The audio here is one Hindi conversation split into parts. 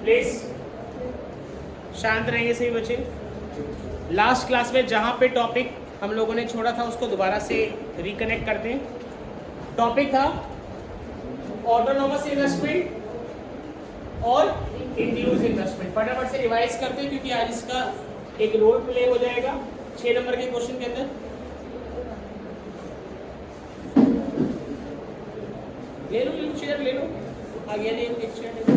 प्लीज शांत रहेंगे सभी बच्चे। लास्ट क्लास में जहाँ पे टॉपिक हम लोगों ने छोड़ा था उसको दोबारा से रिकनेक्ट करते हैं। टॉपिक था ऑटोनोमस इन्वेस्टमेंट और इंड्यूस इन्वेस्टमेंट। फटाफट से रिवाइज करते हैं क्योंकि आज इसका एक रोल प्ले हो जाएगा 6 नंबर के क्वेश्चन के अंदर। ले लो चेयर ले लो, आगे नहीं एक चेयर ले लो।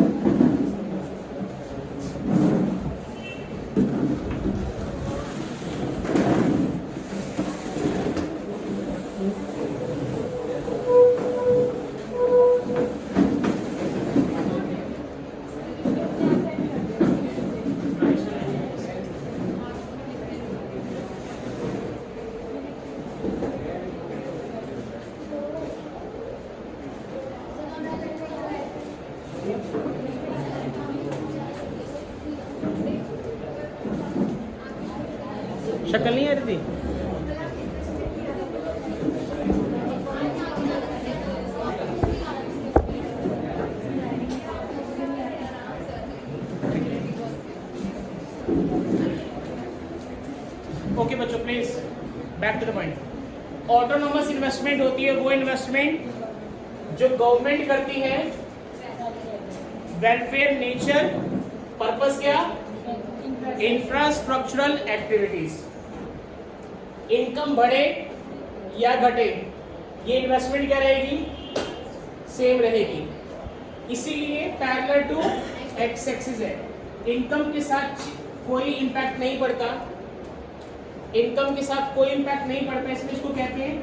शक्ल नहीं आ रही थी। ओके बच्चों please back to the point. Autonomous investment होती है वो इन्वेस्टमेंट जो गवर्नमेंट करती है वेलफेयर नेचर पर्पस क्या, इंफ्रास्ट्रक्चरल एक्टिविटीज। इनकम बढ़े या घटे ये इन्वेस्टमेंट क्या रहेगी, सेम रहेगी। इसीलिए पैरेलल टू एक्स एक्सिस है। इनकम के साथ कोई इंपैक्ट नहीं पड़ता, इनकम के साथ कोई इंपैक्ट नहीं पड़ता, इसलिए इसको कहते हैं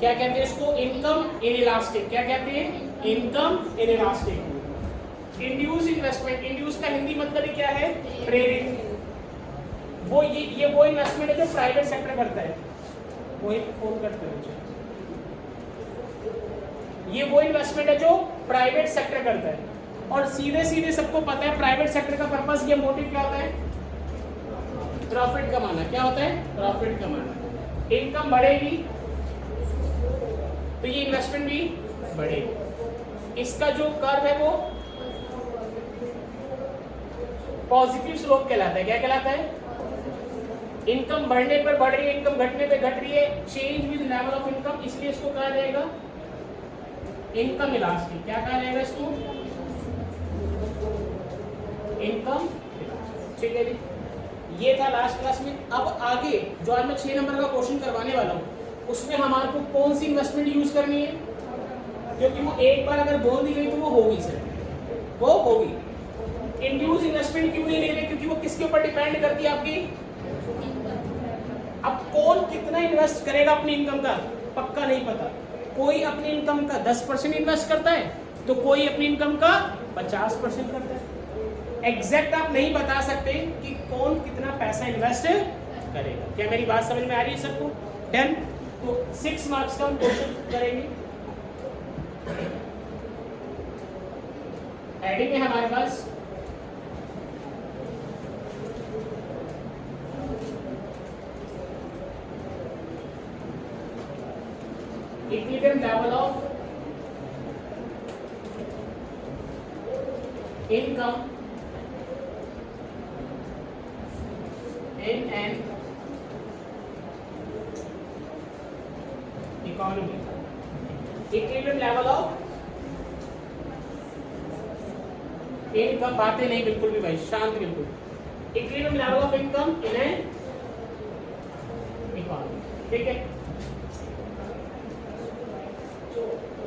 क्या कहते हैं इसको, इनकम इनइलास्टिक। क्या कहते हैं, income inelastic. Induce investment, induce का हिंदी मतलब ही क्या है, प्रेरित। वो ये वो इन्वेस्टमेंट है जो प्राइवेट सेक्टर करता है। वो एक फोन करते हैं, ये वो इन्वेस्टमेंट है जो प्राइवेट सेक्टर करता है। और सीधे सीधे सबको पता है प्राइवेट सेक्टर का पर्पस, ये मोटिव क्या होता है, प्रॉफिट कमाना। क्या होता है, प्रॉफिट कमाना। इनकम बढ़ेगी तो ये इन्वेस्टमेंट भी बढ़ेगी। इसका जो कर्व है वो पॉजिटिव स्लोप कहलाता है। क्या कहलाता है, इनकम बढ़ने पर बढ़ रही है, इनकम घटने पे घट रही है, change with level of income, इसलिए इसको कहा जाएगा इनकम इलास्टिक। क्या कहा जाएगा इसको, इनकम। ठीक है जी, ये था लास्ट क्लास में। अब आगे जो आज मैं 6 नंबर का क्वेश्चन करवाने वाला हूँ उसमें हमारे को कौन सी इन्वेस्टमेंट यूज करनी है, क्योंकि वो एक बार अगर बोल दी गई तो वो होगी सर, वो होगी। इंड्यूस इन्वेस्टमेंट क्यों नहीं ले रहे, क्योंकि वो किसके ऊपर डिपेंड करती है, आपकी। अब कौन कितना इन्वेस्ट करेगा अपनी इनकम का पक्का नहीं पता। कोई अपनी इनकम का 10% इन्वेस्ट करता है तो कोई अपनी इनकम का 50% करता है। एग्जैक्ट आप नहीं बता सकते कि कौन कितना पैसा इन्वेस्ट करेगा। क्या मेरी बात समझ में आ रही है सबको? डन। तो 6 मार्क्स का हम क्वेश्चन करेंगे। हेडिंग है हमारे पास equilibrium level of income in an economy. Equilibrium level of income. बातें नहीं बिल्कुल भी भाई, शांत बिल्कुल। Equilibrium level of income in an economy. ठीक है,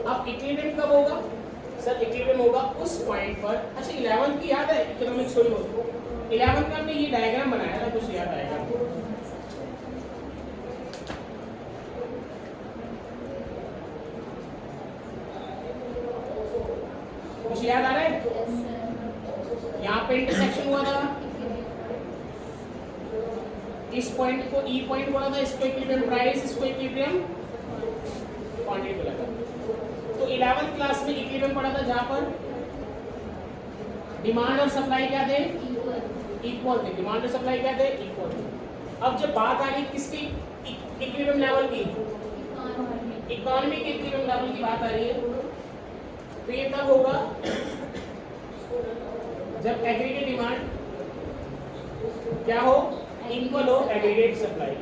अब इक्विलिब्रियम कब होगा सर, इक्विलिब्रियम होगा उस पॉइंट पर। अच्छा 11 की याद है, इकोनॉमिक्स हुई हो 11 का हमने ये डायग्राम बनाया था, कुछ याद आएगा? कुछ याद आ रहा है? यहाँ पे इंटरसेक्शन हुआ था, इस पॉइंट को ई पॉइंट बोला था, इसको इक्विलिब्रियम प्राइस, इसको इक्विलिब्रियम क्वांटिटी बोला था। तो 11th क्लास में इक्विलिब्रियम पढ़ा था जहां पर डिमांड और सप्लाई क्या थे, इक्वल थे। डिमांड और सप्लाई क्या थे, इक्वल थे। अब जब बात आ रही किसकी, इक्विलिब्रियम लेवल की, इकोनॉमी के इक्विलिब्रियम लेवल की बात आ रही है, तो ये तब होगा जब एग्रीगेट डिमांड क्या हो, इक्वल हो aggregate supply.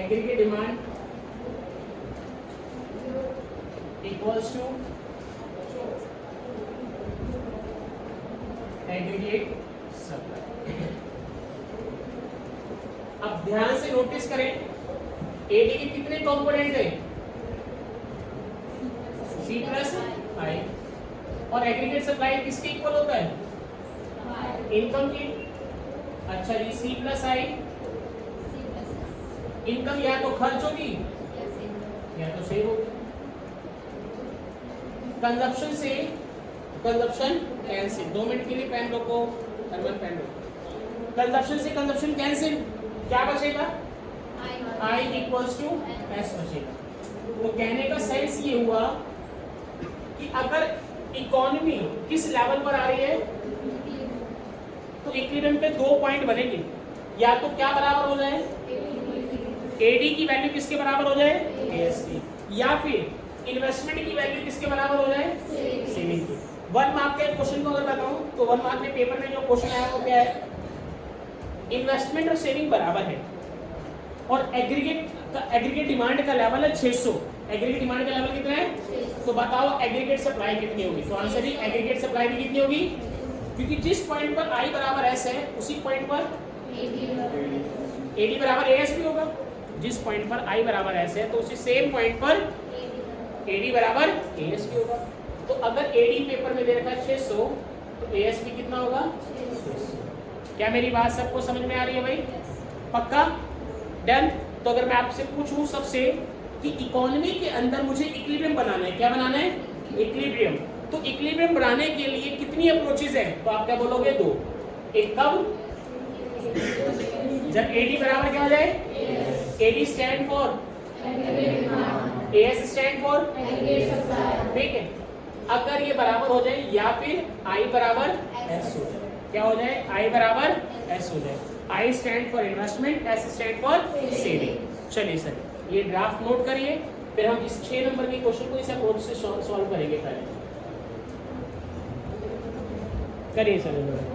Aggregate demand equals to aggregate supply. अब ध्यान से नोटिस करें, एडी के कितने कंपोनेंट है, सी प्लस आई, और एग्रीगेट सप्लाई किसके इक्वल होता है, इनकम की। अच्छा जी, सी प्लस आई, इनकम या तो खर्च होगी या तो सेव होगी। कंजप्शन से कंजप्शन कैंसिल, 2 मिनट के लिए पेन रोको, थर्मल पेन रोको। कंजप्शन से कंजप्शन कैंसिल, क्या बचेगा, आई इक्वल्स टू एस बचेगा। तो कहने का सेंस ये हुआ कि अगर इकोनॉमी किस लेवल पर आ रही है, तो इक्विलिब्रियम पे 2 पॉइंट बनेंगे, या तो क्या बराबर हो जाए, एडी की वैल्यू किसके बराबर हो जाए, एएस की, या फिर इन्वेस्टमेंट की वैल्यू किसके बराबर हो जाए, सेविंग की। 1 मार्क के क्वेश्चन को अगर बताऊं तो 1 मार्क में पेपर में जो क्वेश्चन आया वो क्या है, इन्वेस्टमेंट और सेविंग बराबर है और एग्रीगेट डिमांड का लेवल है 600। एग्रीगेट डिमांड का लेवल कितना है, तो बताओ एग्रीगेट सप्लाई कितनी होगी। तो आंसर ही एग्रीगेट सप्लाई भी कितनी होगी, क्योंकि जिस पॉइंट पर आई बराबर एस है उसी पॉइंट पर एडी बराबर एएस भी होगा। जिस पॉइंट पर आई बराबर एस है तो उसी सेम पॉइंट पर एडी बराबर एएस भी होगा। तो अगर एडी पेपर में दे रखा है 600 तो एएस भी कितना होगा, 600। क्या मेरी बात सबको समझ में आ रही है भाई, पक्का, डन। तो अगर मैं आपसे पूछूं सबसे कि इकोनॉमी के अंदर मुझे इक्विलिब्रियम बनाना है, क्या बनाना है, इक्विलिब्रियम, तो इक्विलिब्रियम बनाने के लिए कितनी अप्रोचेज है, तो आप क्या बोलोगे, 2। एक कब, जब एडी बराबर क्या हो जाए, AD stand for, AS stand for, ठीक है। अगर ये बराबर हो जाए या फिर आई बराबर एस हो जाए, क्या हो जाए, आई बराबर एस हो जाए। I stand for investment, S stand for saving. चलिए सर, ये ड्राफ्ट नोट करिए, फिर हम इस 6 नंबर के क्वेश्चन को इस अप्रोच से सॉल्व करेंगे। पहले करिए सर।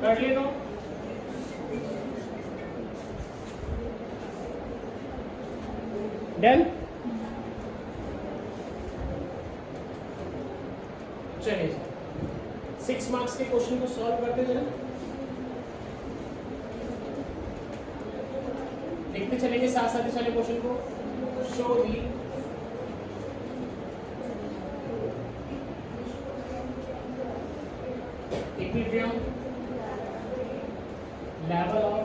कर लिए दो, डन। चलिए 6 मार्क्स के क्वेश्चन को सॉल्व करते जरा, देखते चलेंगे साथ साथ इस वाले क्वेश्चन को। Show the equilibrium level of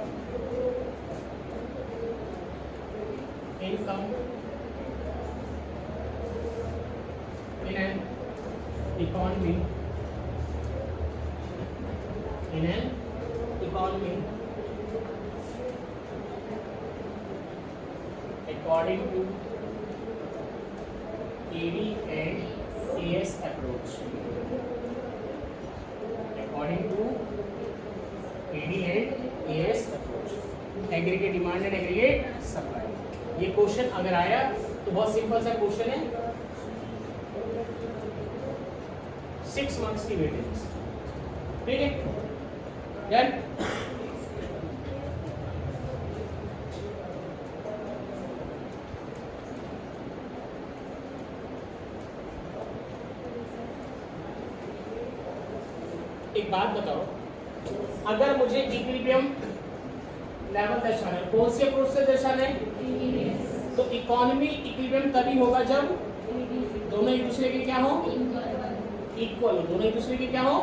income in an economy according to AD and AS approach according to AD and AS approach, aggregate demand and aggregate supply. ये क्वेश्चन अगर आया तो बहुत सिंपल सा क्वेश्चन है, 6 मार्क्स की वेटेज, ठीक है डन। एक बात बताओ, अगर मुझे इक्विलिब्रियम लेवल दर्शाना है, कौन सी अप्रोच से दर्शाना है? तो इकोनॉमी इक्विलिब्रियम तभी होगा जब दोनों एक दूसरे के क्या हो, इक्वल हो, दोनों एक दूसरे के क्या हो,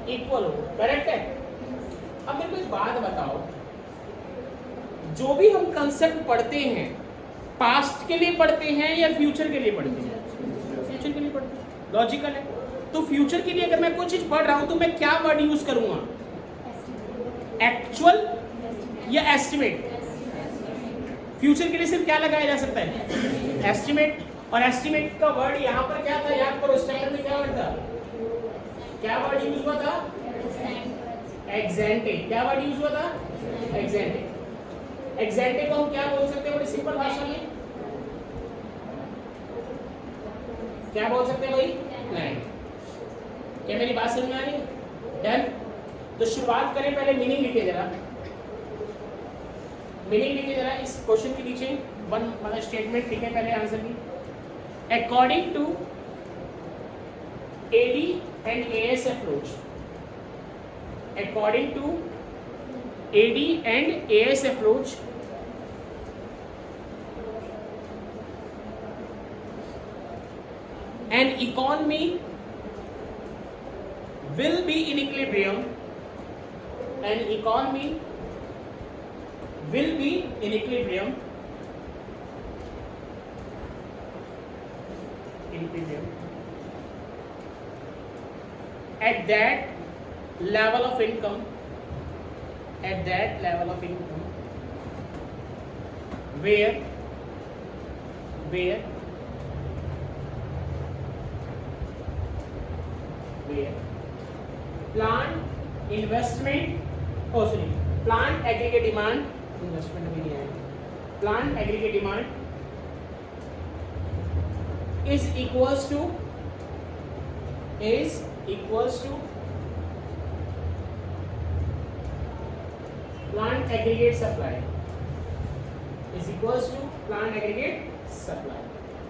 इक्वल हो, करेक्ट है। अब मेरे को एक बात बताओ, जो भी हम कंसेप्ट पढ़ते हैं पास्ट के लिए पढ़ते हैं या फ्यूचर के लिए पढ़ते हैं? फ्यूचर के लिए पढ़ते हैं, लॉजिकल है। तो फ्यूचर के लिए अगर मैं कोई चीज पढ़ रहा हूं तो मैं क्या वर्ड यूज करूंगा? एक्चुअल या एस्टिमेट? फ्यूचर के लिए सिर्फ क्या लगाया जा सकता है? एस्टिमेट। और एस्टिमेट का वर्ड यहाँ पर क्या था, याद करो, स्टैंडर्ड में क्या वर्ड था, क्या वर्ड यूज हुआ था? एक्जेंटे। क्या वर्ड यूज हुआ था? एक्जेंटे। एक्जेंटे को हम क्या बोल सकते हैं बड़ी सिंपल भाषा में? क्या बोल सकते हैं भाई? प्लान। क्या मेरी बात समझ में आ रही है? डन। तो शुरुआत करें, पहले मीनिंग लिखे जरा, मीनिंग लिखे जरा इस क्वेश्चन के नीचे, वन मतलब स्टेटमेंट लिखे पहले आंसर की। According to AD and AS approach, according to AD and AS approach, an economy will be in equilibrium, an economy will be in equilibrium, at that level of income, at that level of income where plant investment, oh sorry, plant aggregate demand, investment भी नहीं आएगा, plant aggregate demand is equals to plant aggregate supply, is equals to plant aggregate supply।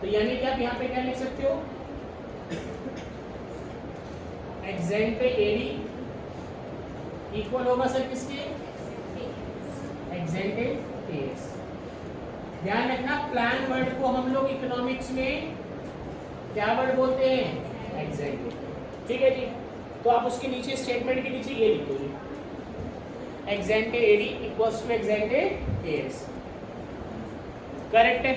तो यानी कि आप यहाँ पे क्या लिख सकते हो? एक्जेंटे AD इक्वल होगा सर किसके? एक्जेंटे AS। ध्यान रखना, प्लान वर्ड को हम लोग इकोनॉमिक्स में क्या वर्ड बोलते हैं? एक्जेंटे। ठीक है जी। तो आप उसके नीचे स्टेटमेंट के नीचे ये लिखो जी, ex ante AD equals to ex ante AS। Correct है?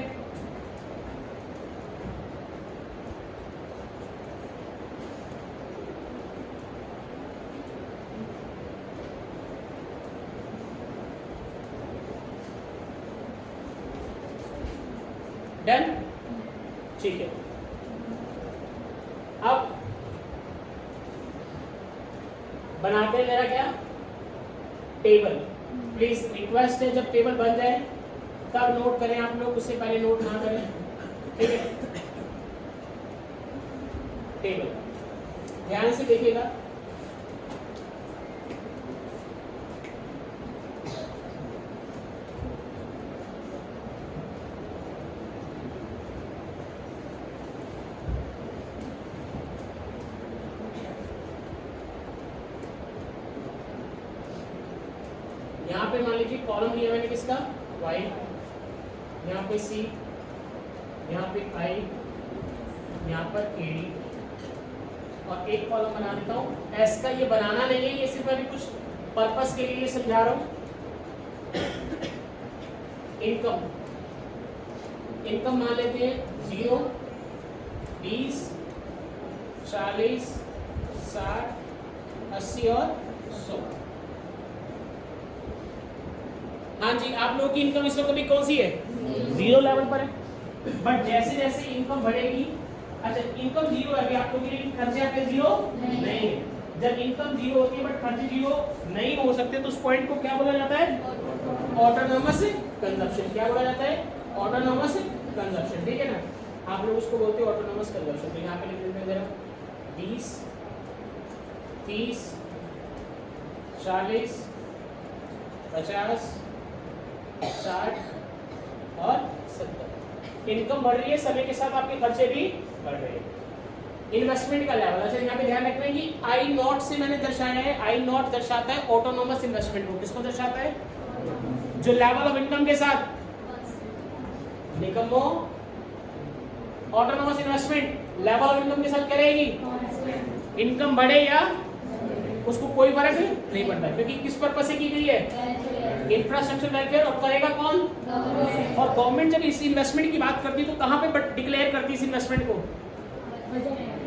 डन। ठीक है। अब बनाते हैं जरा क्या, टेबल। प्लीज रिक्वेस्ट है, जब टेबल बन जाए तब नोट करें आप लोग, उससे पहले नोट ना करें, ठीक है। टेबल ध्यान से देखिएगा। यहाँ पे मान लीजिए कॉलम लिया मैंने किसका? Y, यहाँ पे C, यहाँ पे I, यहाँ पर AD, और एक कॉलम बना देता हूँ S का। ये बनाना नहीं है, ये सिर्फ अभी कुछ पर्पस के लिए समझा रहा हूँ। इनकम मान लेते हैं 0, 20, 40, 60, 80 और 100। हाँ जी, आप लोगों की इनकम इस वक्त भी कौन सी है? 0 लेवल पर है। बट जैसे जैसे इनकम बढ़ेगी अच्छा इनकम जीरो है, अभी आप लोगों के लिए खर्चे आपके जीरो नहीं है। जब इनकम जीरो होती है बट खर्चे जीरो नहीं हो सकते तो उस पॉइंट को क्या बोला जाता है? Autonomous consumption. क्या बोला जाता है? Autonomous consumption. ठीक है ना, आप लोग उसको बोलते हो ऑटोनोमस कंजप्शन। तो यहाँ पे लिख देते हैं जरा 20, 30, 40, 50, 60 और 70। इनकम बढ़ रही है, समय के साथ आपके खर्चे भी बढ़ रहे हैं। इन्वेस्टमेंट का लेवल, अच्छा यहाँ पे ध्यान रखना है कि आई नॉट से मैंने दर्शाया है, आई नॉट दर्शाता है ऑटोनोमस इन्वेस्टमेंट को। किसको दर्शाता है? जो लेवल ऑफ इनकम के साथ निकम्मो autonomous investment level of income के साथ क्या रहेगी? इनकम बढ़े या उसको कोई फर्क नहीं पड़ता, क्योंकि किस पर्पस से की गई है? Infrastructure welfare. और करेगा कौन? और गवर्नमेंट जब इस इन्वेस्टमेंट की बात करती है तो कहाँ पे डिक्लेयर करती है इस इन्वेस्टमेंट को?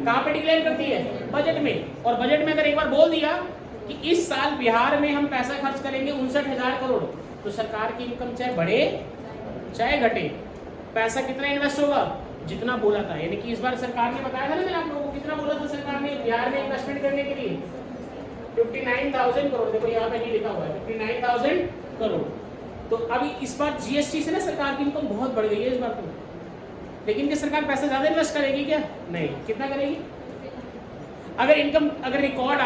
कहाँ पे डिक्लेयर करती है? बजट में। और बजट में अगर एक बार बोल दिया कि इस साल बिहार में हम पैसा खर्च करेंगे 59,000 करोड़, तो सरकार की इनकम चाहे बढ़े चाहे घटे, पैसा कितना इन्वेस्ट होगा? जितना बोला था। यानी कि इस बार सरकार ने बताया था ना, मैंने आप लोगों को कितना बोला था सरकार ने बिहार में इन्वेस्टमेंट करने के लिए? 59,000 करोड़। देखो यहाँ पे नहीं लिखा हुआ है 59,000 करोड़। तो अभी इस बार जीएसटी से ना सरकार की इनकम बहुत बढ़ गई है इस बार तो, लेकिन क्या सरकार पैसा ज्यादा इन्वेस्ट करेगी क्या? नहीं। कितना करेगी? अगर रिकॉर्ड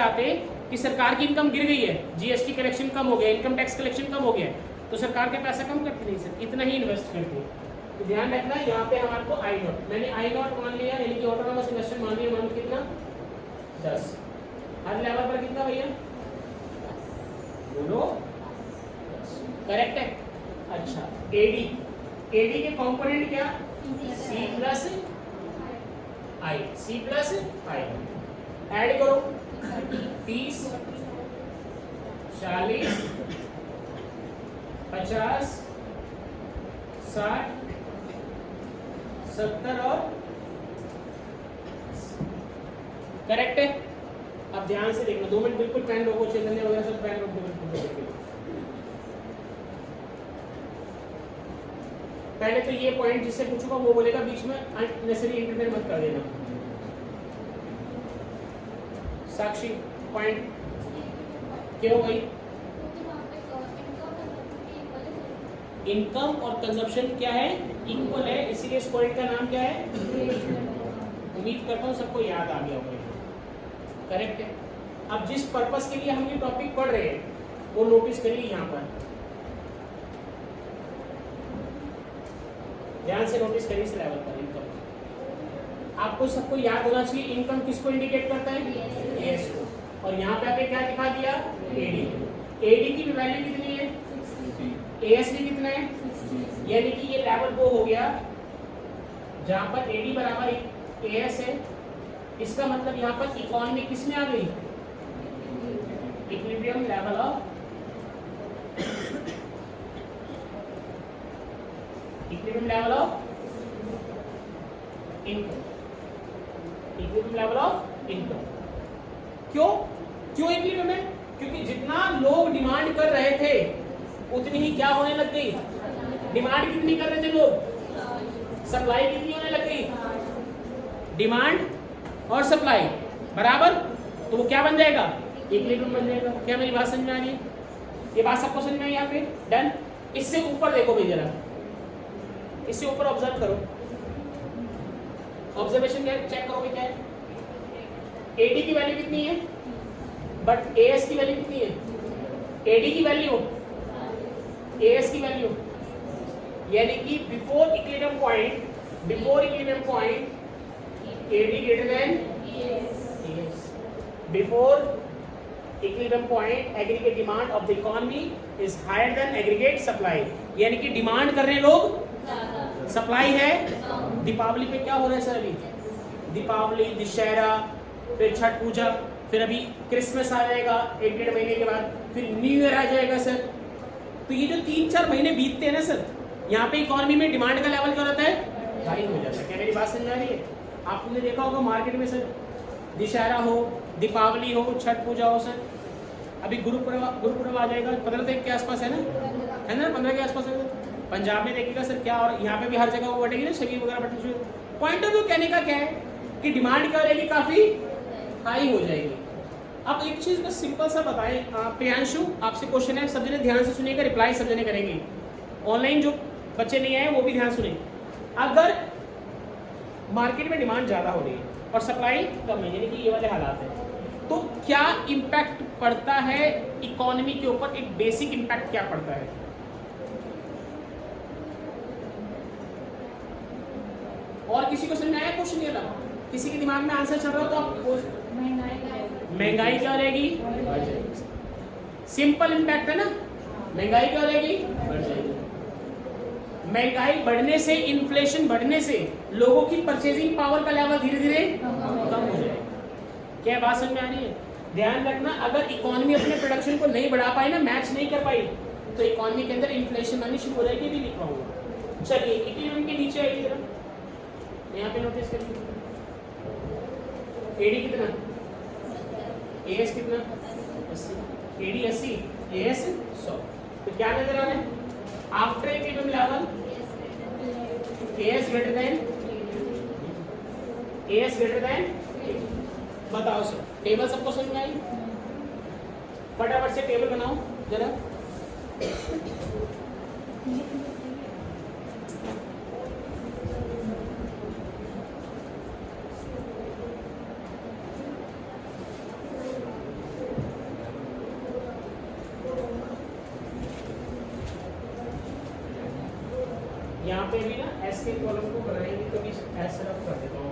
आते कि सरकार की इनकम गिर गई है, जीएसटी कलेक्शन कम हो गया, इनकम टैक्स कलेक्शन कम हो गया, तो सरकार के पैसा कम करती नहीं सर, इतना ही इन्वेस्ट करती है। तो ध्यान रखना यहाँ पे हमारे को आई नॉट, मैंने आई नॉट मान लिया, यानी कि ऑटोनोमस इन्वेस्टमेंट मान लिया। मान कितना? 10। हर लेवल पर कितना भैया? बोलो। करेक्ट है। अच्छा एडी के कंपोनेंट क्या? सी प्लस आई। ऐड करो 30, 40, 50, 60, 70 और करेक्ट है। अब ध्यान से देखना, 2 मिनट बिल्कुल पेन रोको, चैतन्य वगैरह सब पेन रोक दो। पहले तो ये पॉइंट जिससे पूछूंगा वो बोलेगा, बीच में अननेसेसरी इंटरफेयर मत कर देना। साक्षी पॉइंट क्या हो गई? इनकम और कंजप्शन क्या है? इक्वल है, इसीलिए इस पॉइंट का नाम क्या है? उम्मीद करता हूँ सबको याद आ गया होगा। करेक्ट है। अब जिस पर्पस के लिए हम ये टॉपिक पढ़ रहे हैं वो नोटिस करिए यहाँ पर, ध्यान से नोटिस करिए इस लेवल पर। इनकम आपको सबको याद होना चाहिए, इनकम किसको इंडिकेट करता है? एएस को। और यहाँ पे आपने क्या दिखा दिया? एडी की वैल्यू कितनी है? एएस भी कितना है? यानी कि ये लेवल वो हो गया जहाँ पर एडी बराबर एएस है। इसका मतलब यहाँ पर इकोनॉमी किस में आ गई? Equilibrium level of equilibrium level of income. Equilibrium level of income क्यों इक्विलिब्रियम है? क्योंकि जितना लोग डिमांड कर रहे थे उतनी ही क्या होने लग गई? डिमांड कितनी कर रहे थे लोग? सप्लाई कितनी होने लग गई? डिमांड और सप्लाई बराबर, तो वो क्या बन जाएगा? इक्विलिब्रियम बन जाएगा। क्या मेरी बात समझ में आ रही है? ये बात सबको समझ में आई यहाँ पे? डन। इससे ऊपर देखो भाई जरा, इससे ऊपर ऑब्जर्व करो। ऑब्जर्वेशन क्या चेक करो भाई, क्या है? एडी की वैल्यू कितनी है बट एएस की वैल्यू कितनी है? एडी की वैल्यू एएस की वैल्यू, यानी कि before equilibrium point AD greater than AS. Before equilibrium point, aggregate demand of the economy is higher than aggregate supply. यानी कि डिमांड कर रहे हैं लोग, सप्लाई है। दीपावली पे क्या हो रहा है सर? अभी दीपावली, दशहरा, फिर छठ पूजा, फिर अभी क्रिसमस आ जाएगा 1-1.5 महीने के बाद, फिर न्यू ईयर आ जाएगा सर। तो ये जो 3-4 महीने बीतते हैं ना सर, यहाँ पे इकोनॉमी में डिमांड का लेवल क्या होता है? हाई हो जाता है। क्या मेरी बात समझ आ रही है? आपने देखा होगा मार्केट में सर, दशहरा हो, दीपावली हो, छठ पूजा हो सर, अभी गुरुपुरब आ जाएगा 15 तारीख के आसपास, है ना 15 के आसपास है। पंजाब में देखिएगा सर क्या, और यहाँ पे भी हर जगह वो बटेगी ना, शबीर वगैरह बटनी शुरू। पॉइंट ऑफ व्यू कहने का क्या है कि डिमांड क्या रहेगी, काफी हाई हो जाएगी। अब एक चीज बस सिंपल सा बताएं, प्रियांशु आपसे क्वेश्चन है, सब जने ध्यान से सुनिएगा, रिप्लाई सब जने करेंगे। ऑनलाइन जो बच्चे नहीं आए वो भी ध्यान सुने। अगर मार्केट में डिमांड ज्यादा हो रही है और सप्लाई कम है, यानी कि ये वाले हालात है, तो क्या इम्पैक्ट पड़ता है इकोनॉमी के ऊपर? एक बेसिक इम्पैक्ट क्या पड़ता है? और किसी को समझ में आया क्वेश्चन? ये लगा किसी के दिमाग में आंसर चल रहा हो तो आप महंगाई क्या रहेगी? बढ़ जाएगी। सिंपल इम्पैक्ट है ना, महंगाई क्या रहेगी? बढ़ जाएगी। महंगाई बढ़ने से, इन्फ्लेशन बढ़ने से लोगों की परचेजिंग पावर का लेवल धीरे धीरे कम हो जाएगा। क्या बात समझ में आ रही है? ध्यान रखना, अगर इकोनॉमी अपने प्रोडक्शन को नहीं बढ़ा पाई ना, मैच नहीं कर पाई, तो इकोनॉमी के अंदर इन्फ्लेशन आनी शुरू हो जाएगी। भी लिख पाऊंगा। चलिए इक्विलिब्रियम के नीचे आइए जरा, यहाँ पे नोटिस करिए। एडी कितना? एएस कितना? 80। AD 80, AS 100। तो क्या नजर आ रहा है? After equilibrium level AS greater than बताओ सर। टेबल सबको समझ में आई? फटाफट से टेबल बनाओ जरा। यहाँ पे भी ना एस के कॉलम को बनाएंगे तो भी ऐसे रख कर देता हूँ।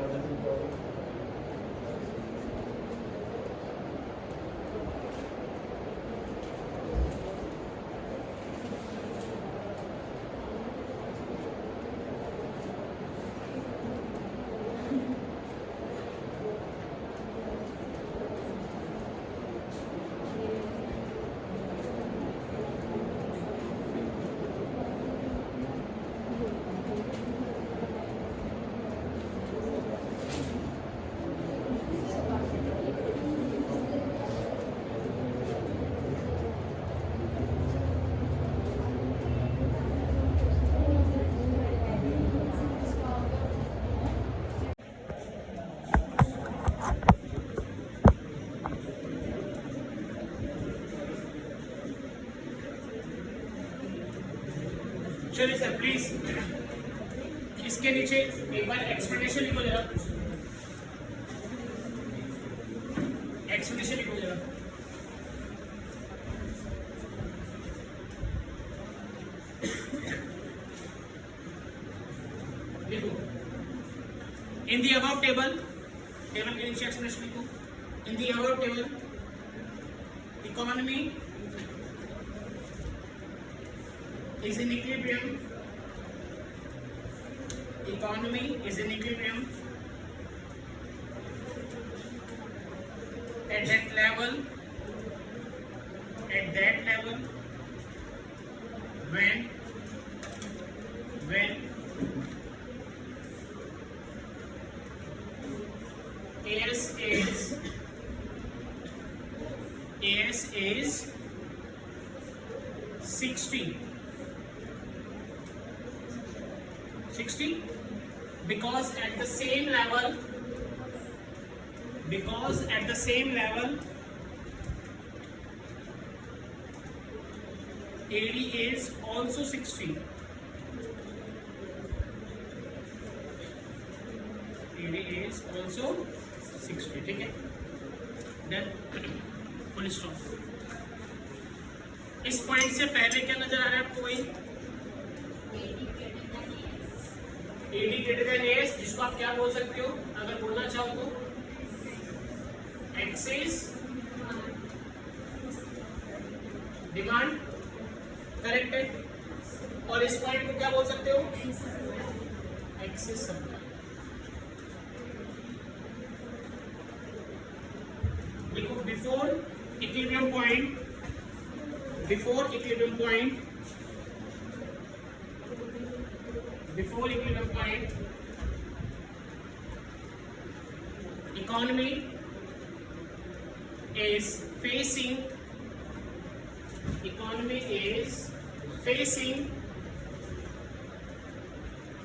चलिए सर प्लीज इसके नीचे एक बार एक्सप्लेनेशन लिखो जरा। एक्सप्लेनेशन लिखो जरा। लिखो in the above table, table के नीचे एक्सप्लेनेशन लिखो। In the above table economy is in equilibrium. Economy is in equilibrium at that level when AS is 60 because at the same level AD is also 60. AD is also 60. ठीक है, डन, फुल स्टॉप। इस पॉइंट से पहले क्या नजर आ रहा है आपको? वही AD ग्रेटर देन AS, जिसको आप क्या बोल सकते हो अगर बोलना चाहो तो? एक्सिस डिमांड, करेक्ट है। और इस पॉइंट को क्या बोल सकते हो? Excess supply. देखो before equilibrium point economy is facing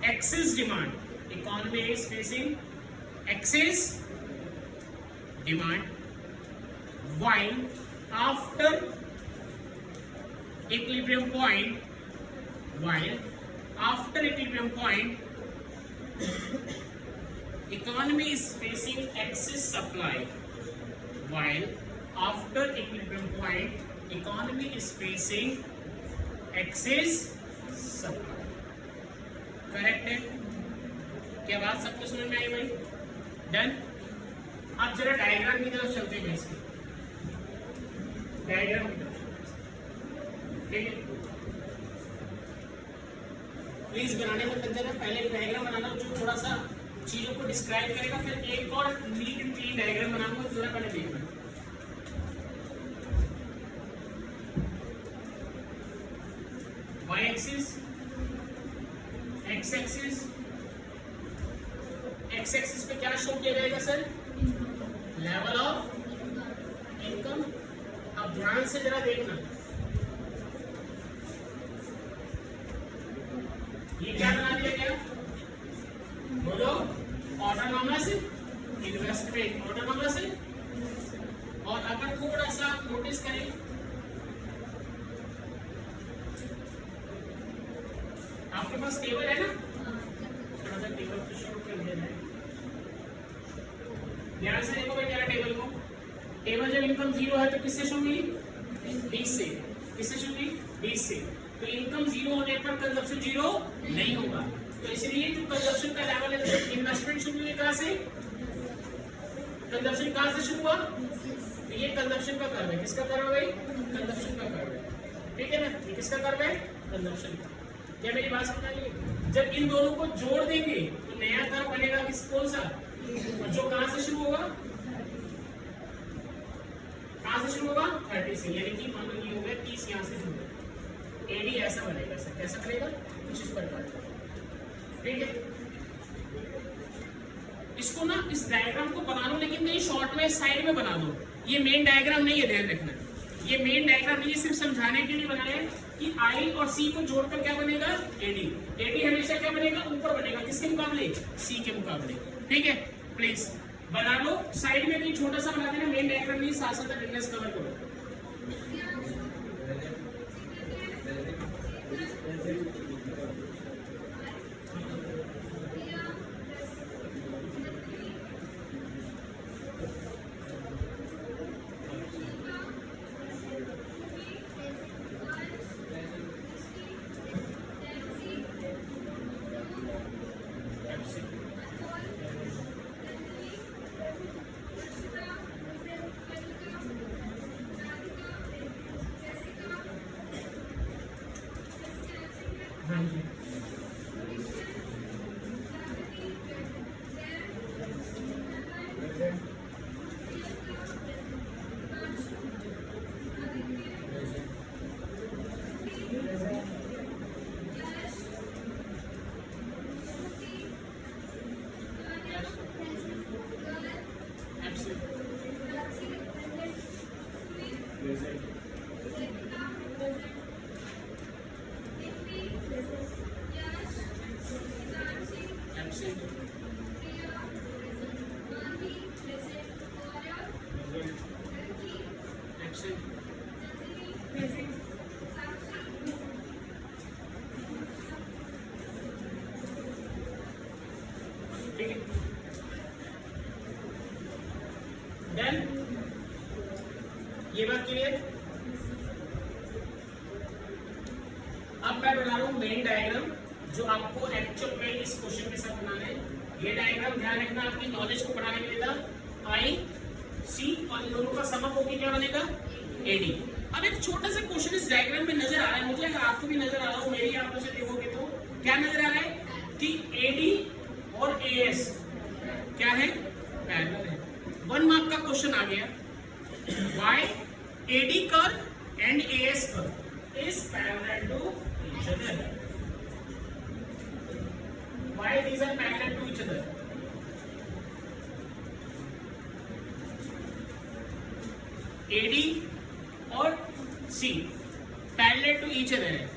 excess demand. economy is facing excess demand while after equilibrium point economy is facing excess supply while after equilibrium point economy is facing excess supply. Correct है? क्या बात सबको समझ में आई भाई? डन. अब जरा डायग्राम की तरफ चलते हैं इसकी. डायग्राम की तरफ, ठीक है? प्लीज बनाने में तक पहले डायग्राम बनाना जो थोड़ा सा चीजों को डिस्क्राइब करेगा, फिर एक और नीट एंड क्लीन डायग्राम बनाऊंगा, जरा पहले देखना. y एक्सिस, x एक्सिस पे क्या शो किया जाएगा सर? Level of income. अब ध्यान से जरा देखना, ये क्या बना दिया गया? बोलो. Autonomous investment, autonomous. और अगर थोड़ा सा नोटिस करें, आपके पास टेबल है ना? थोड़ा सा टेबल को शुरू कर दिया जाए. ध्यान से देखो भाई मेरा टेबल को. टेबल जब इनकम 0 है तो किससे शुरू हुई? 20 से. किससे शुरू हुई? 20 से. तो इनकम 0 होने पर कंजप्शन 0 नहीं होगा. तो इसलिए जो कंजप्शन का लेवल है, तो इन्वेस्टमेंट शुरू हुई कहां से? कंजप्शन कहां से शुरू हुआ? तो ये कंजप्शन का कर्व है. किसका कर्व है भाई? कंजप्शन का कर्व है. ठीक है ना? ये किसका कर्व है? कंजप्शन का. क्या मेरी बात समझ आई? जब इन दोनों को जोड़ देंगे तो नया कर्व बनेगा. किस कौन सा? और जो कहां से शुरू होगा? कहां से शुरू होगा? 30 से. यानी कि मान लो ये हो गया 30, यहां से शुरू होगा. एडी ऐसा बनेगा सर. कैसा बनेगा? कुछ इस प्रकार. ठीक है? इसको ना इस डायग्राम को बना लो, लेकिन नहीं शॉर्ट में साइड में बना दो. ये मेन डायग्राम नहीं है, ध्यान रखना. ये मेन डायग्राम नहीं है, सिर्फ समझाने के लिए बनाया है कि आई और सी को जोड़कर क्या बनेगा? एडी. एडी हमेशा क्या बनेगा? ऊपर बनेगा. किसके मुकाबले? सी के मुकाबले. ठीक है? प्लीज बना लो. साइड में कहीं छोटा सा बना देना. मेन डायग्राम नहीं, साथ साथ अटेंडेंस कवर करो. हाँ जी. ठीक है? डन. ये बात क्लियर? अब मैं बना रहा हूं मेन डायग्राम, जो आपको एक्चुअल में इस क्वेश्चन के साथ बनाना है. ये डायग्राम ध्यान रखना आपकी नॉलेज को बढ़ाने के लिए था. आई सी और इन दोनों का समअप होकर क्या बनेगा? एडी. अब एक छोटा सा क्वेश्चन इस डायग्राम में नजर आ रहा है मुझे, अगर आपको भी नजर आ रहा हो, मेरी आंखों से देखोगे तो क्या नजर आ रहा है कि एडी और एएस क्या है? पैरेलल है. 1 मार्क का क्वेश्चन आ गया. Why AD curve and AS curve is parallel to each other. Why these are parallel to each other? AD और C parallel to each other है.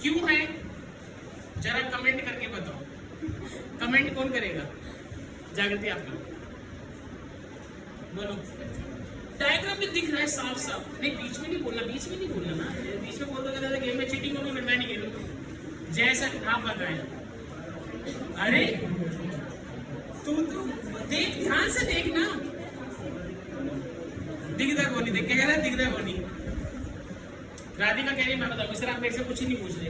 क्यों है? जरा कमेंट करके बताओ. कमेंट कौन करेगा? जागृति आप करो, बोलो। डायग्राम में दिख रहा है साफ साफ। नहीं बीच में नहीं बोलना, बीच में नहीं बोलना ना, बीच में बोल दो गेम में चीटिंग होगी, मैं नहीं खेलूंगा। जैसा आप बताएं। अरे तू तो देख, ध्यान से देख ना, दिखता कौन नहीं, देख क्या कह रहा है, दिखता कौन नहीं। राधिका कह रही मैं बताऊंगी सर, आप मेरे से कुछ ही नहीं पूछ रहे।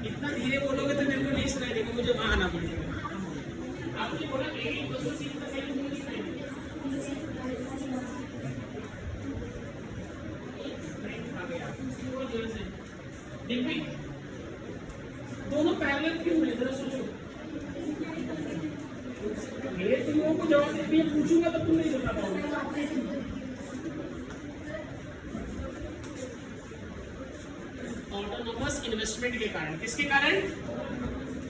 इतना धीरे बोलोगे तो मेरे को नहीं सुनाई देगा, मुझे वहां आना पड़ेगा। आपने बोला दोनों पैरेलल क्यों है, जरा सोचो। मेरे तुम लोगों को जवाब देते पूछूंगा तो तुम नहीं बता पाओगे। ऑटोनोमस इन्वेस्टमेंट के कारण, किसके कारण?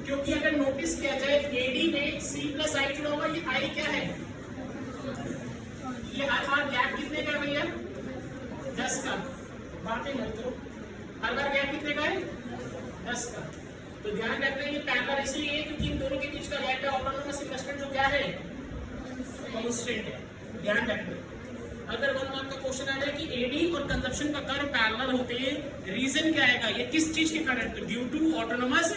क्योंकि अगर नोटिस किया जाए एडी में सी प्लस आई जुड़ा हुआ, ये आई क्या है, ये हर बार गैप कितने का है भैया? 10 का। बातें मत करो, हर बार गैप कितने का है? 10 का। तो ध्यान रखना ये पैरेलल इसलिए है क्योंकि इन दोनों के बीच का गैप है। ऑटोनोमस इन्वेस्टमेंट जो क्या है, कांस्टेंट है, ध्यान रखना। अगर 1 मार्क का क्वेश्चन आ जाए कि एडी और कंजप्शन का कर्व पैरेलल होते हैं, रीजन क्या आएगा, ये किस चीज के कारण? तो due to autonomous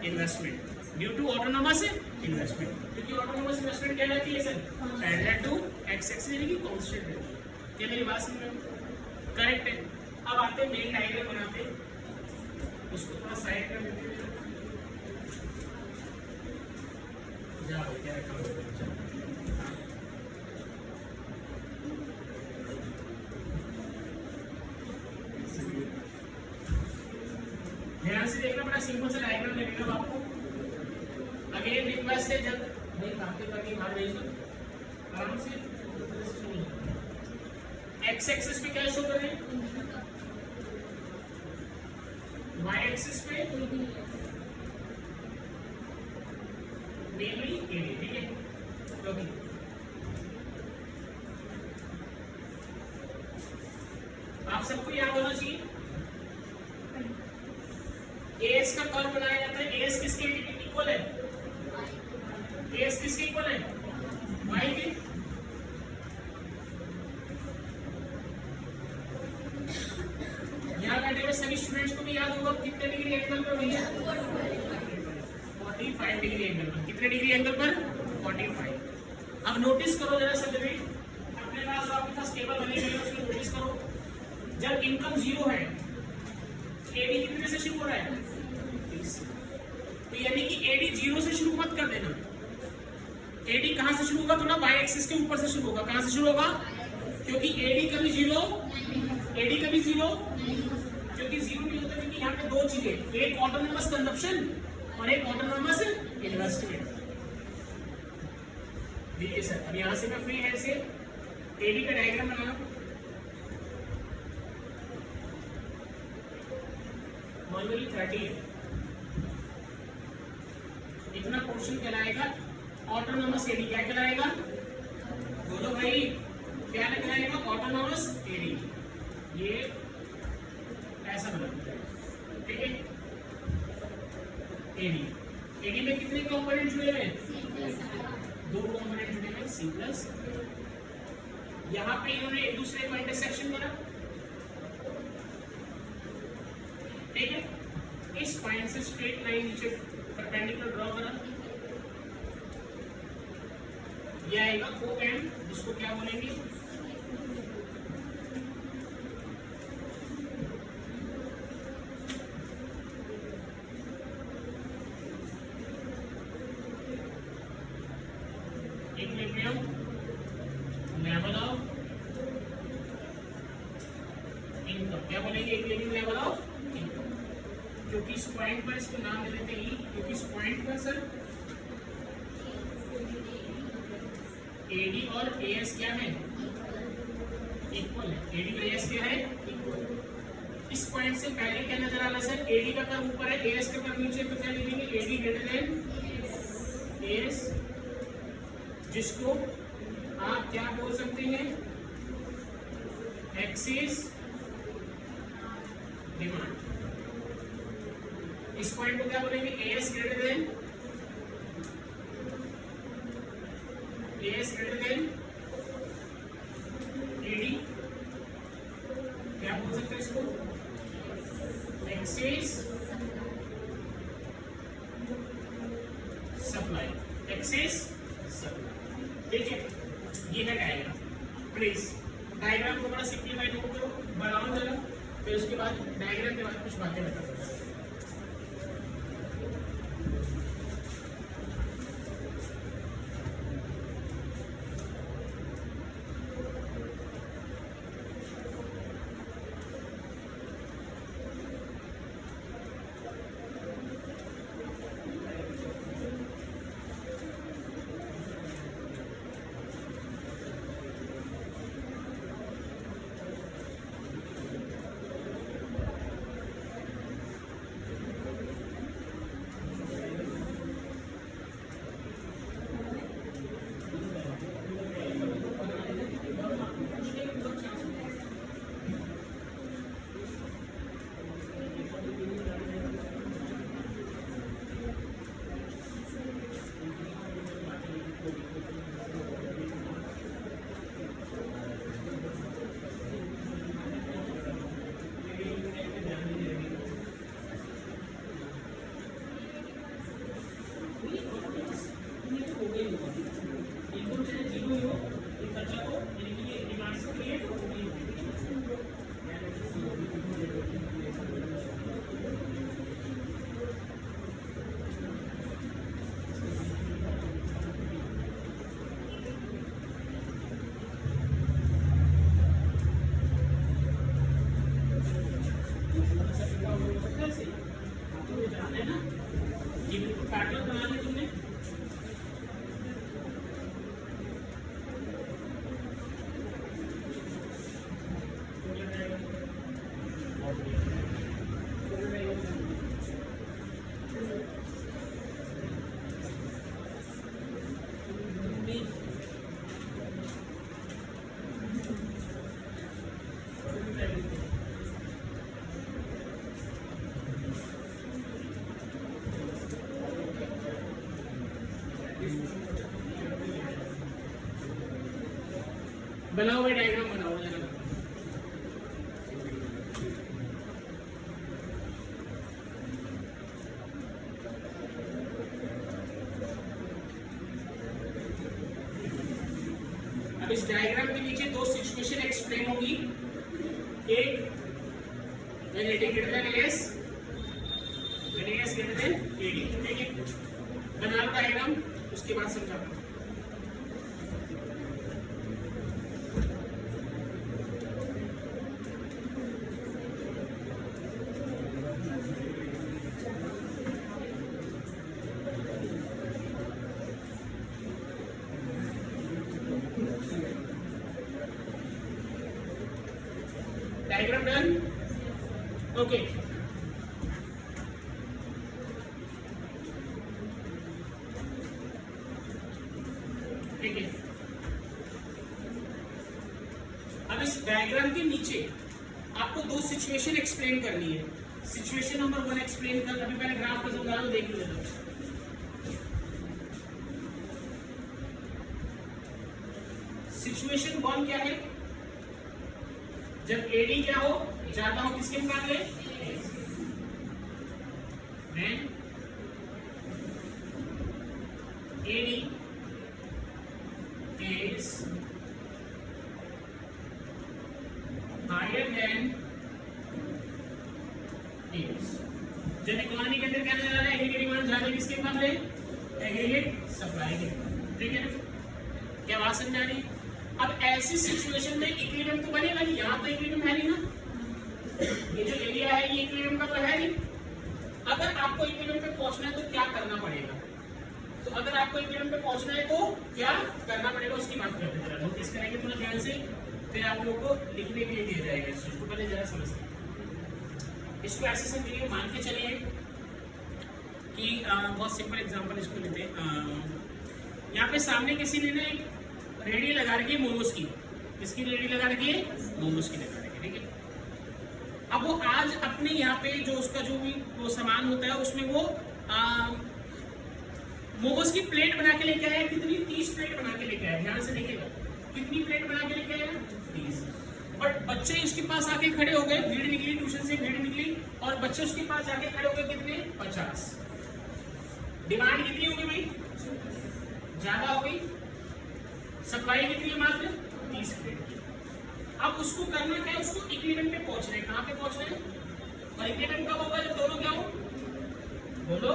investment, due to autonomous investment. क्योंकि ऑटोनोमस इन्वेस्टमेंट क्या रहती है sir? Parallel to X axis यानी कि कांस्टेंट है। क्या मेरी बात समझ में करेक्ट है? अब आते मेन डायग्राम बनाते, उसको थोड़ा साइड कर देते हैं। जाओ क्या रखा, ध्यान से देखना, बड़ा सिंपल सा डायग्राम लगेगा आपको। अगेन रिक्वेस्ट है, जब नहीं काफी करके बाहर भेज दो आराम से। एक्स एक्सिस पे क्या शो कर रहे हैं, वाई एक्सिस पे मेनली एडी, ठीक है। ओके, आप सबको याद होना चाहिए एएस का कर्व बनाया जाता है। एएस किसके इक्वल है? एएस किसके इक्वल है? वाई के। यहाँ बैठे हुए सभी स्टूडेंट्स को भी याद होगा कितने डिग्री एंगल पर भैया? 45 डिग्री एंगल पर। कितने डिग्री एंगल पर? 45। अब नोटिस करो जरा सब जगह, अपने पास आपके पास टेबल बने हुए हैं, उसमें नोटिस करो। जब इनकम 0 है, एडी कितने से शुरू हो रहा है? तो यानी कि एडी 0 से शुरू मत कर देना। एडी कहां से शुरू होगा? थोड़ा वाई एक्सिस के ऊपर से शुरू होगा। कहां से शुरू होगा? क्योंकि एडी कभी 0, एडी कभी 0, क्योंकि 0 नहीं होता, क्योंकि यहाँ पे दो चीजें, एक ऑटोनोमस कंजप्शन और एक ऑटोनोमस इन्वेस्टमेंट। देखिए सर, अब यहाँ से मैं फ्री हैंड से एडी का डायग्राम बनाना। नॉर्मली 30 है, इतना पोर्शन कहलाएगा ऑटोनोमस एडी। क्या कहलाएगा? बोलो भाई, क्या कहलाएगा? Autonomous AD. ये ऐसा बना, ठीक है। एडी, एडी में कितने कंपोनेंट जुड़े हुए हैं? 2 कंपोनेंट जुड़े हुए हैं, सी प्लस। यहाँ पे इन्होंने एक दूसरे को इंटरसेक्शन करा, ठीक है। इस पॉइंट से स्ट्रेट लाइन नीचे परपेंडिकुलर ड्रॉ करा, ये आएगा को एंड, जिसको क्या बोलेंगे? Equilibrium level of income. क्या बोलेंगे? Equilibrium level of income. क्योंकि इस पॉइंट पर इसको नाम दे देते हैं, क्योंकि इस पॉइंट पर सर एडी और एएस क्या है? इक्वल है। एडी और एएस क्या है? इक्वल। इस पॉइंट से पहले क्या नजर आ रहा है सर? एडी का कर्व ऊपर है, एएस का कर्व नीचे, तो क्या लिखेंगे? एडी ग्रेटर देन एएस, जिसको आप क्या बोल सकते हैं? Axis demand. इस पॉइंट को क्या बोलेंगे, AS ग्रेटर देन AD। क्या बोल सकते हैं इसको, एक्सेस सप्लाई, एक्सेस सप्लाई। ठीक है, ये है डायग्राम। प्लीज डायग्राम को बड़ा सिंप्लीफाई नोट करो, बनाओ जरा, फिर उसके बाद डायग्राम के बाद कुछ बातें बता दो। पैटर्न बना लिया तुमने, बनाओ भाई डायग्राम बनाओ जरा। अब इस डायग्राम के नीचे दो सिचुएशन एक्सप्लेन होगी, एक when AD greater than AS, when AS greater than AD। ठीक है, बना लो डायग्राम, उसके बाद समझाओ। Diagram done, okay. ठीक है, अब इस डायग्राम के नीचे आपको दो सिचुएशन एक्सप्लेन करनी है। सिचुएशन नंबर 1 एक्सप्लेन कर, अभी पहले ग्राफ को समझा लो, देख लो। सिचुएशन 1 क्या है, जब AD क्या हो, ज्यादा हो किसके मुकाबले, when AD is higher than AS। जब इकोनॉमी के अंदर क्या जा रहा है, एग्रीगेट डिमांड ज्यादा किसके मुकाबले, एग्रीगेट सप्लाई के। ठीक है, क्या बात समझ आ रही। अब ऐसी सिचुएशन में इक्विलिब्रियम तो बनेगा नहीं, यहाँ तो इक्विलिब्रियम है नहीं ना, ये जो एरिया है ये इक्विलिब्रियम का तो है नहीं। अगर आपको इक्विलिब्रियम पे पहुंचना है तो क्या करना पड़ेगा, तो अगर आपको इक्विलिब्रियम पे पहुंचना है तो क्या करना पड़ेगा उसकी बात करते हैं। जरा नोटिस करेंगे थोड़ा ध्यान से, फिर आप लोगों को लिखने के लिए दिया जाएगा इस चीज को, पहले जरा समझते हैं। इसको ऐसे समझिए, मान के चलिए कि बहुत सिंपल एग्जांपल इसको लेते हैं। यहाँ पे सामने किसी ने ना एक रेडी लगा रखी है मोमोज की, किसकी रेडी लगा रखी है, मोमोज की लगा रखी है। ठीक है, अब वो आज अपने यहाँ पे जो उसका जो भी वो सामान होता है उसमें वो मोमोज की प्लेट बना के लेके आया। कितनी? 30 प्लेट बना के लेके आया। ध्यान से देखिएगा, कितनी प्लेट बना के लेके आया? 30। बट बच्चे इसके पास आके खड़े हो गए, भीड़ निकली, ट्यूशन से भीड़ निकली, और बच्चे उसके पास जाके खड़े हो गए कितने? 50। डिमांड कितनी होगी भाई? ज्यादा हो गई। सप्लाई कितनी है? मात्र 30 प्लेट की। अब उसको करना क्या है? उसको इक्विलिब्रियम पे पहुंचना है। कहां पे पहुंचना है? और इक्विलिब्रियम कब होगा? जब दोनों क्या हो? बोलो,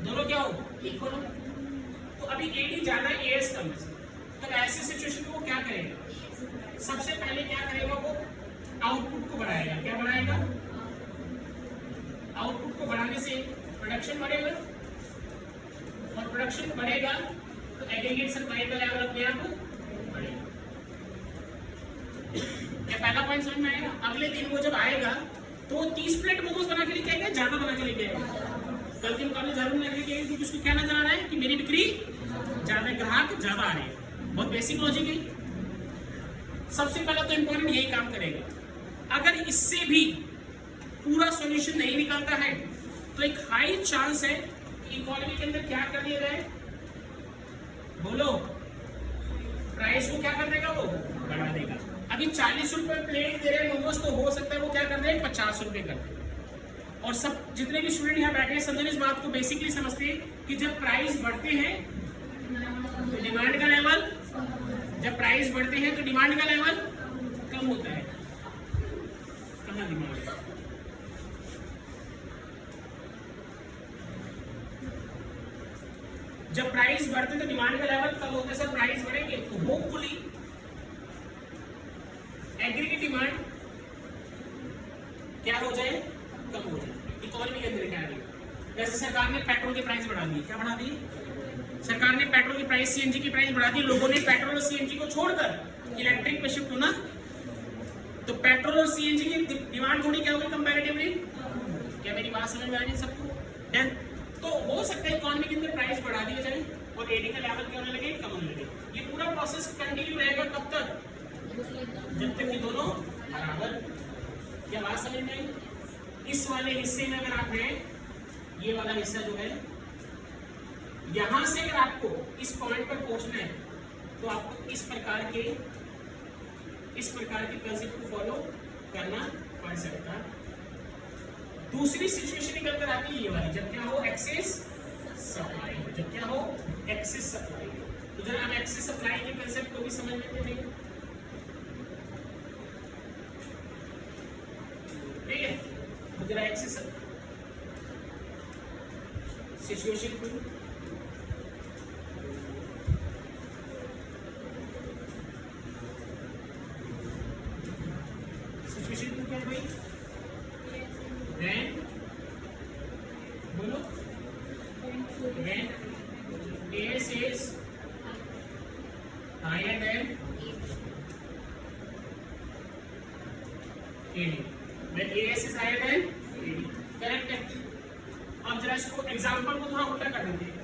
दोनों क्या हो? इक्वल हो। तो अभी एडी ज्यादा है, एएस कम है। तो ऐसी सिचुएशन में वो क्या करेगा? सबसे पहले क्या करेगा? वो आउटपुट को बढ़ाएगा। क्या बढ़ाएगा? आउटपुट को बढ़ाने से प्रोडक्शन बढ़ेगा, और प्रोडक्शन बढ़ेगा तो एग्रीगेट सप्लाई का लेवल अपने आप बढ़ेगा। क्या पहला पॉइंट समझ में आएगा? अगले दिन वो जब आएगा तो 30 प्लेट मोमोज बना के लेके आएगा, ज्यादा बना के लेके आएगा। कल के मुकाबले ज्यादा बना के लेके आएगा, क्योंकि उसको क्या नजर आ रहा है कि मेरी बिक्री ज्यादा, ग्राहक ज्यादा आ रहे हैं। बहुत बेसिक लॉजिक है। सबसे पहला तो इंपॉर्टेंट यही काम करेगा। अगर इससे भी पूरा सॉल्यूशन नहीं निकलता है तो एक हाई चांस है कि इकोनॉमी के अंदर क्या कर दिया जाए? बोलो, प्राइस को क्या कर देगा? वो बढ़ा देगा। अभी 40 रुपए प्लेट दे रहे हैं मोमोज, तो हो सकता है वो क्या कर दे? 50 रुपए कर दे। और सब जितने भी स्टूडेंट यहाँ बैठे हैं समझे इस बात को, बेसिकली समझते हैं कि जब प्राइस बढ़ते हैं तो डिमांड का लेवल, जब प्राइस बढ़ते हैं तो डिमांड का लेवल कम होता है। कहाँ डिमांड है? जब प्राइस बढ़ते तो डिमांड का लेवल कम होता है। सर प्राइस बढ़ेंगे तो होपफुली एग्रीगेट डिमांड क्या हो जाए? कम हो जाए। इकोनॉमी के अंदर क्या है? जैसे सरकार ने पेट्रोल की प्राइस बढ़ा दी। क्या बढ़ा दी? सरकार ने पेट्रोल की प्राइस, सीएनजी की प्राइस बढ़ा दी। लोगों ने पेट्रोल और सीएनजी को छोड़कर इलेक्ट्रिक पे शिफ्ट होना, तो पेट्रोल और सीएनजी की डिमांड थोड़ी क्या होगी कंपैरेटिवली? क्या मेरी बात समझ में आ रही है सबको? डन। तो हो सकता है इकोनॉमी के अंदर प्राइस बढ़ा दिया जाए और एडी का लेवल क्या होने लगे? कम होने लगे। ये पूरा प्रोसेस कंटिन्यू रहेगा कब तक? जब तक कि दोनों बराबर। क्या बात समझ में आई? इस वाले हिस्से में अगर आप हैं, ये वाला हिस्सा जो है, यहां से अगर आपको इस पॉइंट पर पहुंचना है तो आपको इस प्रकार के कंसेप्ट को फॉलो करना पड़ सकता है। दूसरी सिचुएशन निकल कर आती है ये वाली, जब क्या हो? Excess supply. जब क्या हो? Excess supply. तो जरा हम एक्सेस सप्लाई के कंसेप्ट को भी समझ लेते हैं। ठीक है, तो जरा एक्सेस सिचुएशन को क्या है भाई? When, बोलो, when AS is higher than AD, when AS is higher than AD, correct है। अब जरा इसको एग्जाम्पल को थोड़ा उल्टा कर देते हैं।